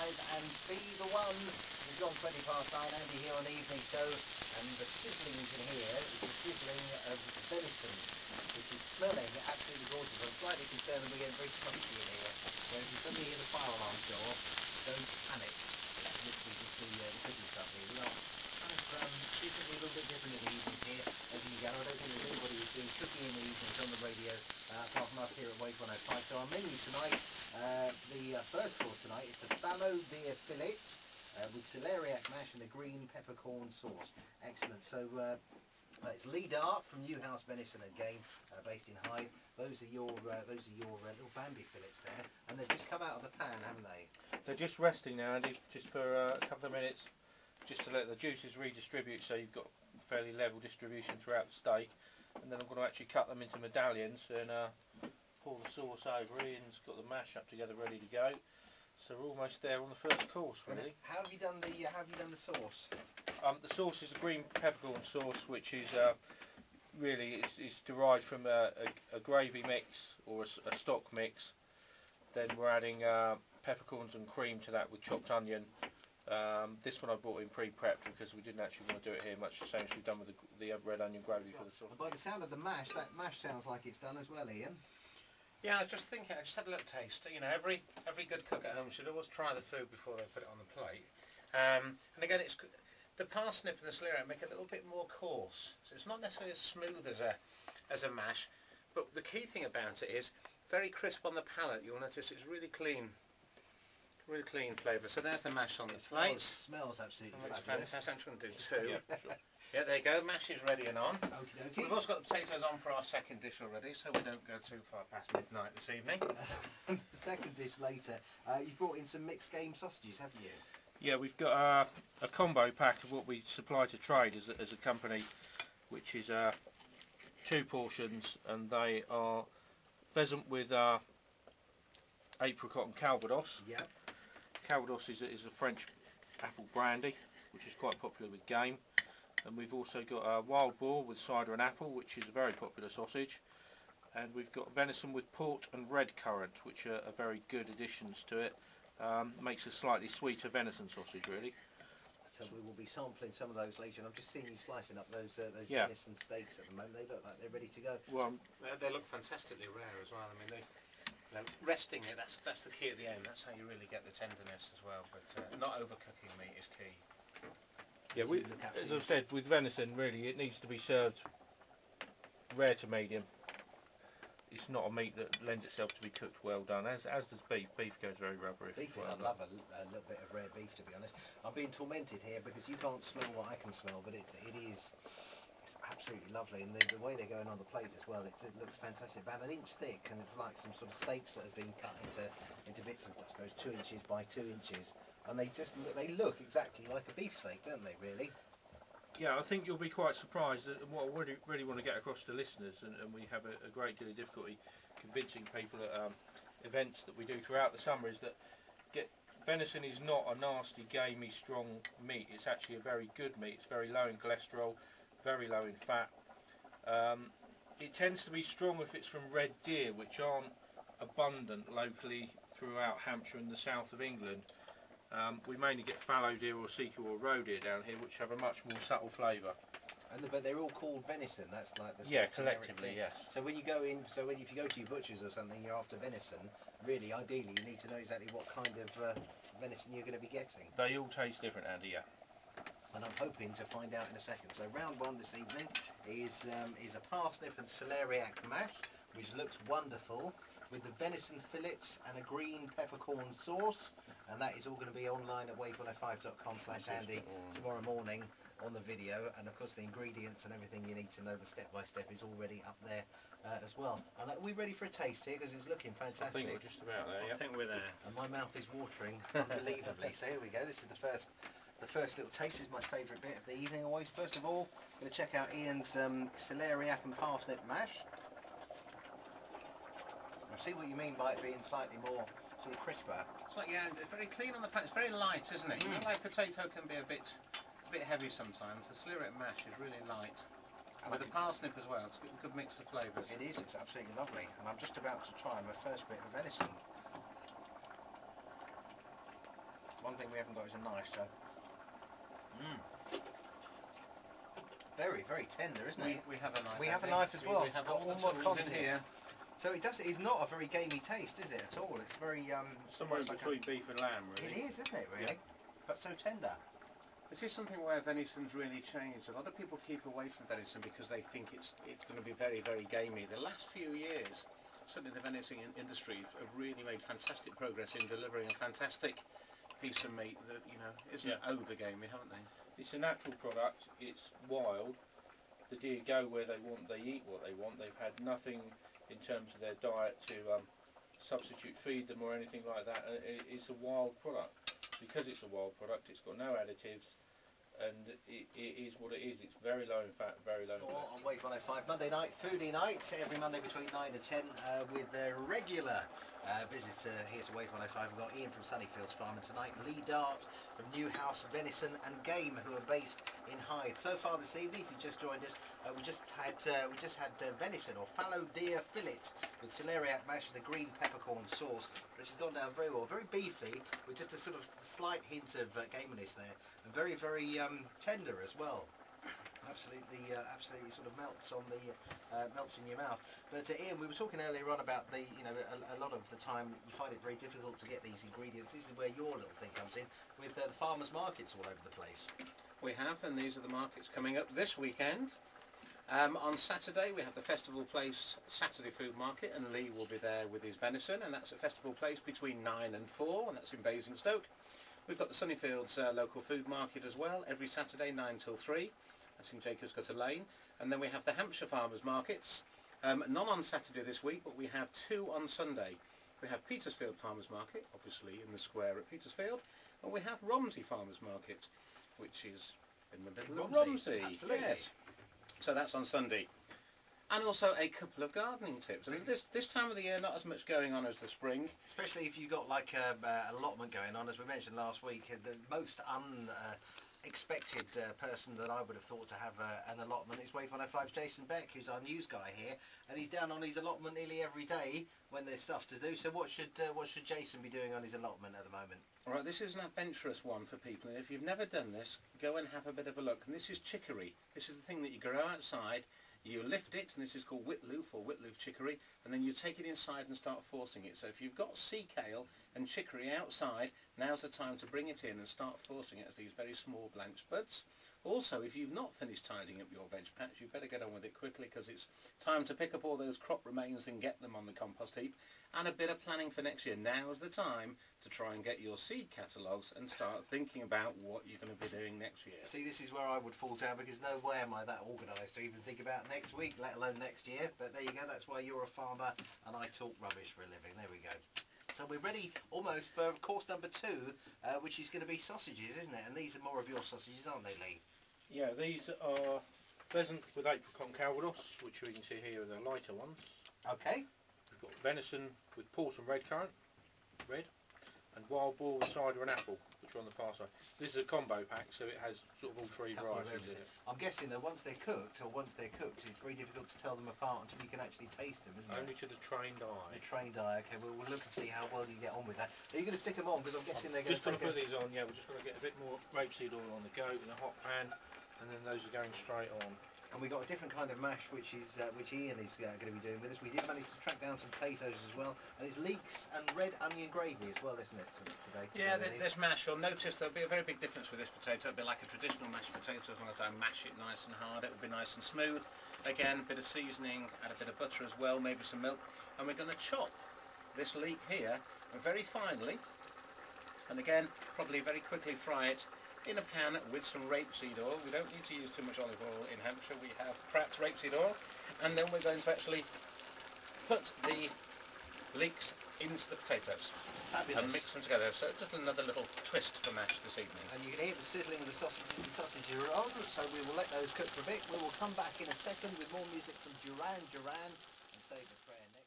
Rise and Be the One. It's on 9:20, Andy here on the evening show, and the sizzling you can hear is the sizzling of venison, which is smelling absolutely gorgeous. I'm slightly concerned that we're getting very smoky in here, so if you suddenly hear the fire alarm go off, don't panic. It's literally just the cooking stuff here. We are kind of treating it a little bit different in the evenings here as you go. I don't think there's anybody who's doing cooking in the evenings on the radio apart from us here at Wave 105. So our menu tonight, the first course tonight is the fallow deer fillet with celeriac mash and a green peppercorn sauce. Excellent. So it's Lee Dart from Newhouse Venison and Game, based in Hythe. Those are your little Bambi fillets there, and they've just come out of the pan, haven't they? They're just resting now, Andy, just for a couple of minutes, just to let the juices redistribute, so you've got fairly level distribution throughout the steak. And then I'm going to actually cut them into medallions and pour the sauce over. Ian's got the mash up together, ready to go. So we're almost there on the first course, really. How have you done the sauce? The sauce is a green peppercorn sauce, which is really is derived from a gravy mix or a stock mix. Then we're adding peppercorns and cream to that with chopped onion. This one I brought in pre-prepped because we didn't actually want to do it here, much the same as we've done with the red onion gravy for the sauce. And by the sound of the mash, that mash sounds like it's done as well, Ian. Yeah, I was just thinking, I just had a little taste. You know, every good cook at home should always try the food before they put it on the plate. And again, it's the parsnip and the celeriac make it a little bit more coarse, so it's not necessarily as smooth as a mash. But the key thing about it is very crisp on the palate. You'll notice it's really clean. Really clean flavour. So there's the mash on the plate. Smells absolutely fabulous. Fantastic. I'm just going to do two. Yeah, sure. Yeah, there you go. Mash is ready and on. Okey-dokey. We've also got the potatoes on for our second dish already, so we don't go too far past midnight this evening. The second dish later, you've brought in some mixed game sausages, haven't you? Yeah, we've got a combo pack of what we supply to trade as a company, which is 2 portions, and they are pheasant with apricot and calvados. Yep. Calvados is a French apple brandy, which is quite popular with game. And we've also got a wild boar with cider and apple, which is a very popular sausage. And we've got venison with port and red currant, which are very good additions to it. Makes a slightly sweeter venison sausage, really. So we will be sampling some of those later, and I'm just seeing you slicing up those Yeah. venison steaks at the moment. They look like they're ready to go. Well, They look fantastically rare as well. I mean, resting it, that's the key at the end. That's how you really get the tenderness as well. But not overcooking meat is key. yeah, as I've said, with venison, really, it needs to be served rare to medium. It's not a meat that lends itself to be cooked well done, as does beef. Beef goes very rubber if Beef, well I done. love a little bit of rare beef, to be honest. I'm being tormented here because you can't smell what I can smell, but it's absolutely lovely, and the way they're going on the plate as well, it looks fantastic. About 1 inch thick, and it's like some sort of steaks that have been cut into bits of, I suppose, 2 inches by 2 inches, and they look exactly like a beef steak, don't they? Really? Yeah, I think you'll be quite surprised at what I really want to get across to listeners, and we have a great deal of difficulty convincing people at events that we do throughout the summer, is that venison is not a nasty, gamey, strong meat. It's actually a very good meat. It's very low in cholesterol, very low in fat. It tends to be strong if it's from red deer, which aren't abundant locally throughout Hampshire and the south of England. We mainly get fallow deer or Seeker or roe deer down here, which have a much more subtle flavour. But they're all called venison. That's like the collectively, yes. So when you go in, if you go to your butchers or something, you're after venison. Really, ideally, you need to know exactly what kind of venison you're going to be getting. They all taste different, Andy. Yeah. And I'm hoping to find out in a second. So round one this evening is a parsnip and celeriac mash, which looks wonderful, with the venison fillets and a green peppercorn sauce, and that is all going to be online at wave105.com/Andy tomorrow morning on the video. And of course the ingredients and everything you need to know, the step-by-step, is already up there as well. And are we ready for a taste here, because it's looking fantastic? I think we're just about there. Yeah. I think we're there. And my mouth is watering unbelievably. So here we go. This is the first little taste. Is my favourite bit of the evening always. First of all, I'm going to check out Ian's celeriac and parsnip mash. I see what you mean by it being slightly more sort of crisper. It's like, yeah, it's very clean on the plate. It's very light, isn't it? You know, like potato can be a bit heavy sometimes. The celeriac mash is really light. And with the parsnip as well, it's a good mix of flavours. It is. It's absolutely lovely. And I'm just about to try my first bit of venison. One thing we haven't got is a knife, so. Very, very tender, isn't it? We have a knife. We have a knife as well. We have Got all the more tools content in here. So it does. It's not a very gamey taste, is it at all? It's very Somewhere almost like between beef and lamb, it really. is, isn't it? Really, but so tender. This is something where venison's really changed. A lot of people keep away from venison because they think it's going to be very, very gamey. The last few years, certainly the venison industry have really made fantastic progress in delivering a fantastic piece of meat that, you know, isn't over gamey, haven't they? It's a natural product. It's wild. The deer go where they want. They eat what they want. They've had nothing in terms of their diet to substitute feed them or anything like that. It's a wild product. Because it's a wild product, it's got no additives, and it is what it is. It's very low in fat, very low in fat. On Wave 105 Monday night, foodie nights, every Monday between 9 and 10 with their regular visitor here to Wave 105. We've got Ian from Sunnyfields Farm, and tonight Lee Dart from Newhouse Venison and Game, who are based in Hyde. So far this evening, if you just joined us, we just had venison or fallow deer fillet with celeriac mash and a green peppercorn sauce, which has gone down very well. Very beefy, with just a sort of slight hint of gaminess there, and very, very tender as well. Absolutely sort of melts on the melts in your mouth. But Ian, we were talking earlier on about the, you know, a lot of the time you find it very difficult to get these ingredients. This is where your little thing comes in with the farmers markets all over the place. We have, and these are the markets coming up this weekend. On Saturday we have the Festival Place Saturday Food Market, and Lee will be there with his venison, and that's at Festival Place between 9 and 4, and that's in Basingstoke. We've got the Sunnyfields local food market as well, every Saturday 9 till 3. That's in Jacobs Gutter Lane. And then we have the Hampshire Farmers Markets, none on Saturday this week, but we have 2 on Sunday. We have Petersfield Farmers Market, obviously in the square at Petersfield, and we have Romsey Farmers Market, which is in the middle of Romsey. Absolutely. Yes. So that's on Sunday. And also a couple of gardening tips. I mean, this time of the year, not as much going on as the spring. Especially if you've got like a allotment going on, as we mentioned last week. The most expected person that I would have thought to have an allotment is Wave 105's Jason Beck, who's our news guy here, and he's down on his allotment nearly every day when there's stuff to do. So what should Jason be doing on his allotment at the moment? All right, this is an adventurous one for people, and if you've never done this, go and have a bit of a look. And this is chicory. This is the thing that you grow outside. You lift it, and this is called whitloof or whitloof chicory, and then you take it inside and start forcing it. So if you've got sea kale and chicory outside, now's the time to bring it in and start forcing it as these very small blanched buds. Also, if you've not finished tidying up your veg patch, you better get on with it quickly, because it's time to pick up all those crop remains and get them on the compost heap. And a bit of planning for next year. Now's the time to try and get your seed catalogues and start thinking about what you're going to be doing next year. See, this is where I would fall down, because no way am I that organised to even think about next week, let alone next year. But there you go, that's why you're a farmer and I talk rubbish for a living. There we go. So we're ready almost for course number 2, which is going to be sausages, isn't it? And these are more of your sausages, aren't they, Lee? Yeah, these are pheasant with apricot calvados, which you can see here are the lighter ones. Okay. We've got venison with port and red currant, red, and wild boar with cider and apple, which are on the far side. This is a combo pack, so it has sort of all 3 varieties in it. I'm guessing that once they're cooked, it's very difficult to tell them apart until you can actually taste them, isn't it? Only to the trained eye. The trained eye. Okay, well, we'll look and see how well you get on with that. Are you going to stick them on? Because I'm guessing they're going Just to going to put these on. Yeah, we're just going to get a bit more rapeseed oil on the goat in a hot pan, and then those are going straight on. And we've got a different kind of mash, which Ian is going to be doing with us. We did manage to track down some potatoes as well, and it's leeks and red onion gravy as well, isn't it, today? Yeah, this mash, you'll notice there'll be a very big difference with this potato. It'll be like a traditional mashed potato. As long as I mash it nice and hard, it will be nice and smooth. Again, a bit of seasoning, add a bit of butter as well, maybe some milk. And we're going to chop this leek here very finely, and again, probably very quickly fry it in a pan with some rapeseed oil. We don't need to use too much olive oil in Hampshire. We have Pratt's rapeseed oil, and then we're going to actually put the leeks into the potatoes. Fabulous. And mix them together. So just another little twist for mash this evening. And you can hear the sizzling of the sausages. The sausages are on, so we will let those cook for a bit. We will come back in a second with more music from Duran Duran and Save the Prayer next.